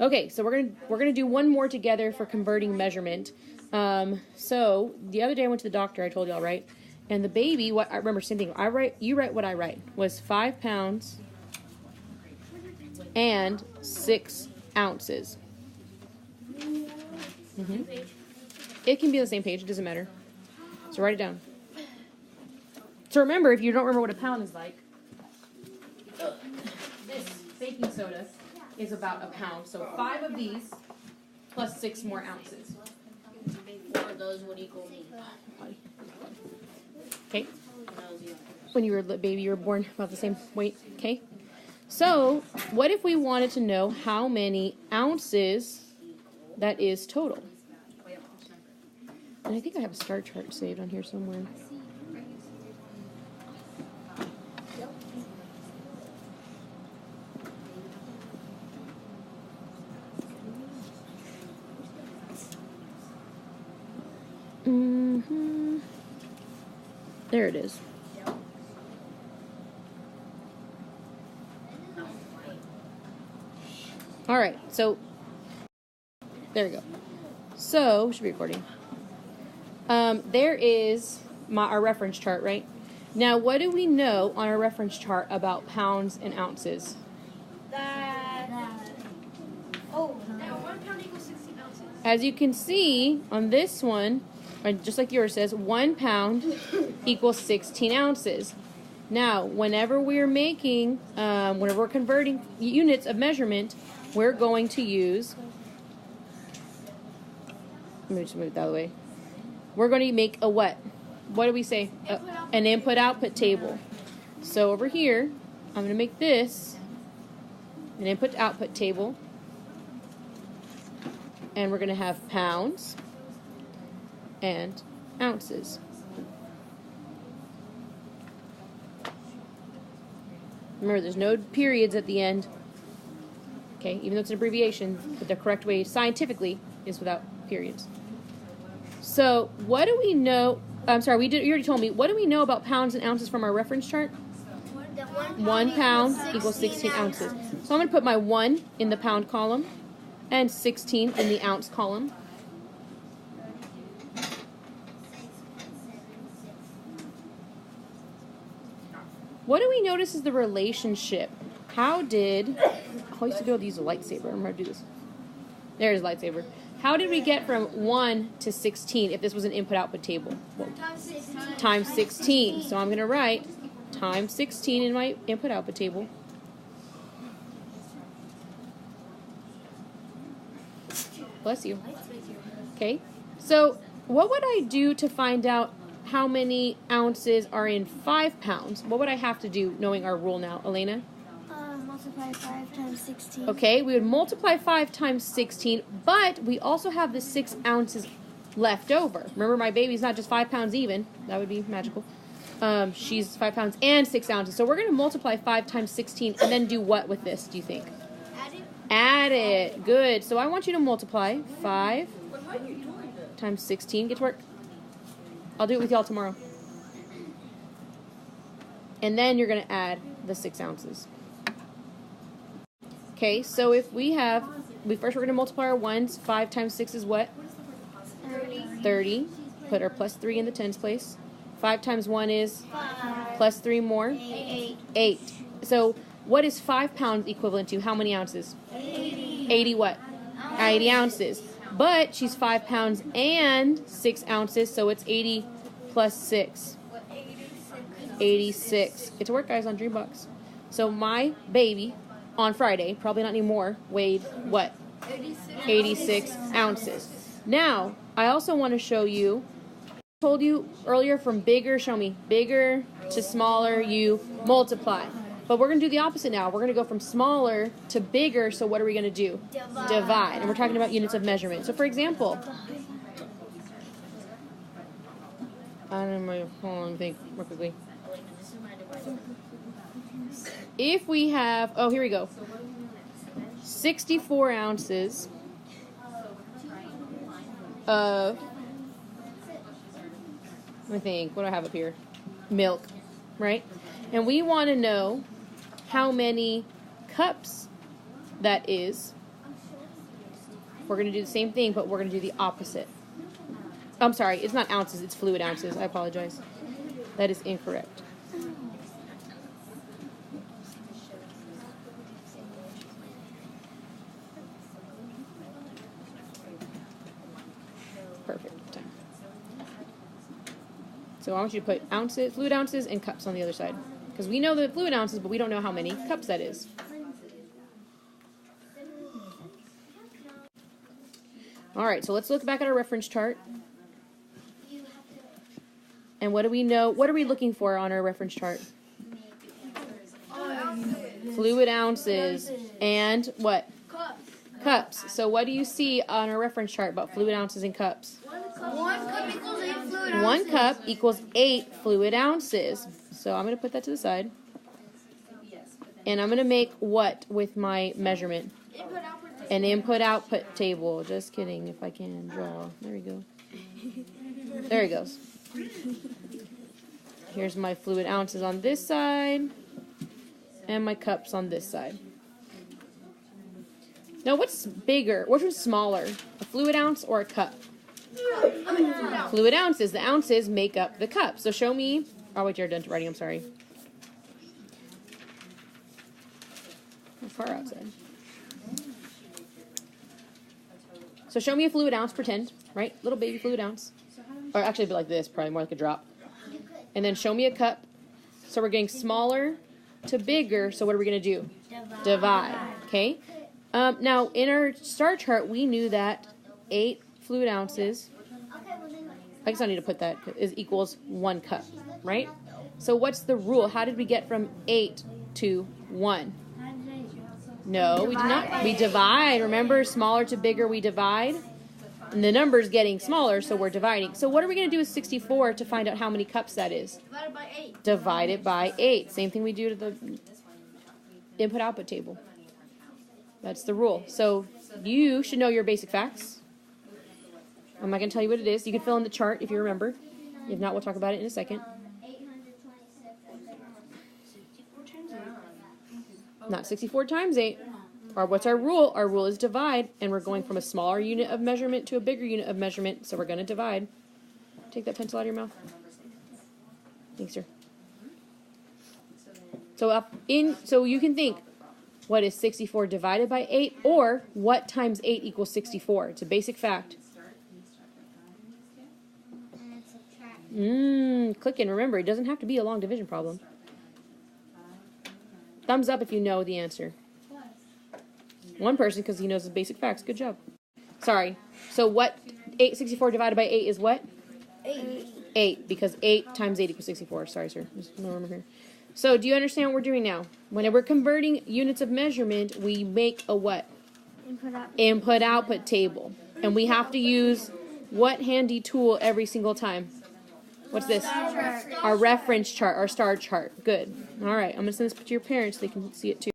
Okay, so we're gonna do one more together for converting measurement. So the other day I went to the doctor. I told y'all, right? And the baby, what I remember, same thing. You write what I write, was 5 pounds and 6 ounces. It can be on the same page. It doesn't matter. So write it down. So remember, if you don't remember what a pound is like, this baking soda is about a pound. So 5 of these plus 6 more ounces. 4 of those would equal me. Okay. When you were a baby, you were born about the same weight. Okay. So what if we wanted to know how many ounces that is total? And I think I have a star chart saved on here somewhere. There it is. All right, so there we go. So we should be recording. There is our reference chart, right? Now, what do we know on our reference chart about pounds and ounces? That 1 pound equals 16 ounces. As you can see on this one, just like yours says, 1 pound equals 16 ounces. Now, whenever we're making, whenever we're converting units of measurement, we're going to use, let me just move it that way. We're going to make a what? What do we say? An input-output table. So over here, I'm going to make this an input-output table. And we're going to have pounds and ounces. Remember, there's no periods at the end. Okay, even though it's an abbreviation, but the correct way scientifically is without periods. So, what do we know? I'm sorry, you already told me. What do we know about pounds and ounces from our reference chart? 1 pound equals 16 ounces. So I'm going to put my 1 in the pound column and 16 in the ounce column. What do we notice is the relationship? How did... I used to go use a lightsaber. I'm going to do this. There's a lightsaber. How did we get from 1 to 16 if this was an input-output table? Well, times 16. So I'm going to write times 16 in my input-output table. Bless you. Okay. So what would I do to find out how many ounces are in 5 pounds? What would I have to do knowing our rule now, Elena? Multiply 5 times 16. Okay, we would multiply 5 times 16, but we also have the 6 ounces left over. Remember, my baby's not just 5 pounds even. That would be magical. She's 5 pounds and 6 ounces. So we're going to multiply 5 times 16 and then do what with this, do you think? Add it. Add it. Good. So I want you to multiply 5 times 16. Get to work. I'll do it with y'all tomorrow. And then you're going to add the 6 ounces. Okay, so if we have, we're going to multiply our 1s. 5 times 6 is what? 30. Put our plus 3 in the tens place. 5 times 1 is? 5. Plus 3 more? 8. So what is 5 pounds equivalent to? How many ounces? 80 what? 80 ounces. But she's 5 pounds and 6 ounces, so it's 80 plus 6. 86. Get to work, guys, on Dreambox. So my baby on Friday, probably not anymore, weighed what? 86 ounces. Now, I also want to show you, I told you earlier from bigger, show me, bigger to smaller, you multiply. But we're going to do the opposite now. We're going to go from smaller to bigger, so what are we going to do? Divide. And we're talking about units of measurement. So for example, I don't know, hold on, let me think real quickly. If we have, oh, here we go. 64 ounces of, let me think, what do I have up here? Milk, right? And we want to know how many cups that is we're going to do the same thing, but we're going to do the opposite. I'm sorry, it's not ounces, it's fluid ounces. I apologize. That is incorrect. Perfect. So I want you to put ounces, fluid ounces, and cups on the other side. Because we know the fluid ounces, but we don't know how many cups that is. All right, so let's look back at our reference chart. And what do we know? What are we looking for on our reference chart? Fluid ounces and what? Cups. So what do you see on our reference chart about fluid ounces and cups? 1 cup equals 8 fluid ounces. 1 cup equals 8 fluid ounces. So I'm going to put that to the side. And I'm going to make what with my measurement? An input-output table. Just kidding, if I can draw. There we go. There he goes. Here's my fluid ounces on this side. And my cups on this side. Now, what's bigger? Which one's smaller? A fluid ounce or a cup? Fluid ounces. The ounces make up the cup. So show me. Oh, wait, you're done writing. I'm sorry. It's far outside. So show me a fluid ounce. Pretend, right? Little baby fluid ounce. Or actually, it'd be like this. Probably more like a drop. And then show me a cup. So we're getting smaller to bigger. So what are we going to do? Divide. Okay. Now, in our star chart, we knew that 8 fluid ounces, I guess I need to put that, is equals 1 cup, right? So what's the rule? How did we get from 8 to 1? No, we did not. We divide. Remember, smaller to bigger, we divide. And the number's getting smaller, so we're dividing. So what are we going to do with 64 to find out how many cups that is? Divided by 8. Divide it by 8. Same thing we do to the input-output table. That's the rule. So you should know your basic facts. I'm not going to tell you what it is. You can fill in the chart if you remember. If not, we'll talk about it in a second. Not 64 times 8. Or what's our rule? Our rule is divide, and we're going from a smaller unit of measurement to a bigger unit of measurement, so we're going to divide. Take that pencil out of your mouth. Thanks, sir. So you can think, what is 64 divided by 8, or what times 8 equals 64? It's a basic fact. Click and remember, it doesn't have to be a long division problem. Thumbs up if you know the answer. One person, because he knows the basic facts. Good job. Sorry. So what? 64 divided by 8 is what? 8. 8, because 8 times 8 equals 64. Sorry, sir. There's no room here. So do you understand what we're doing now? When we're converting units of measurement, we make a what? Input-output table. And we have to use what handy tool every single time? What's this? Our reference chart, our star chart. Good. All right. I'm going to send this to your parents so they can see it too.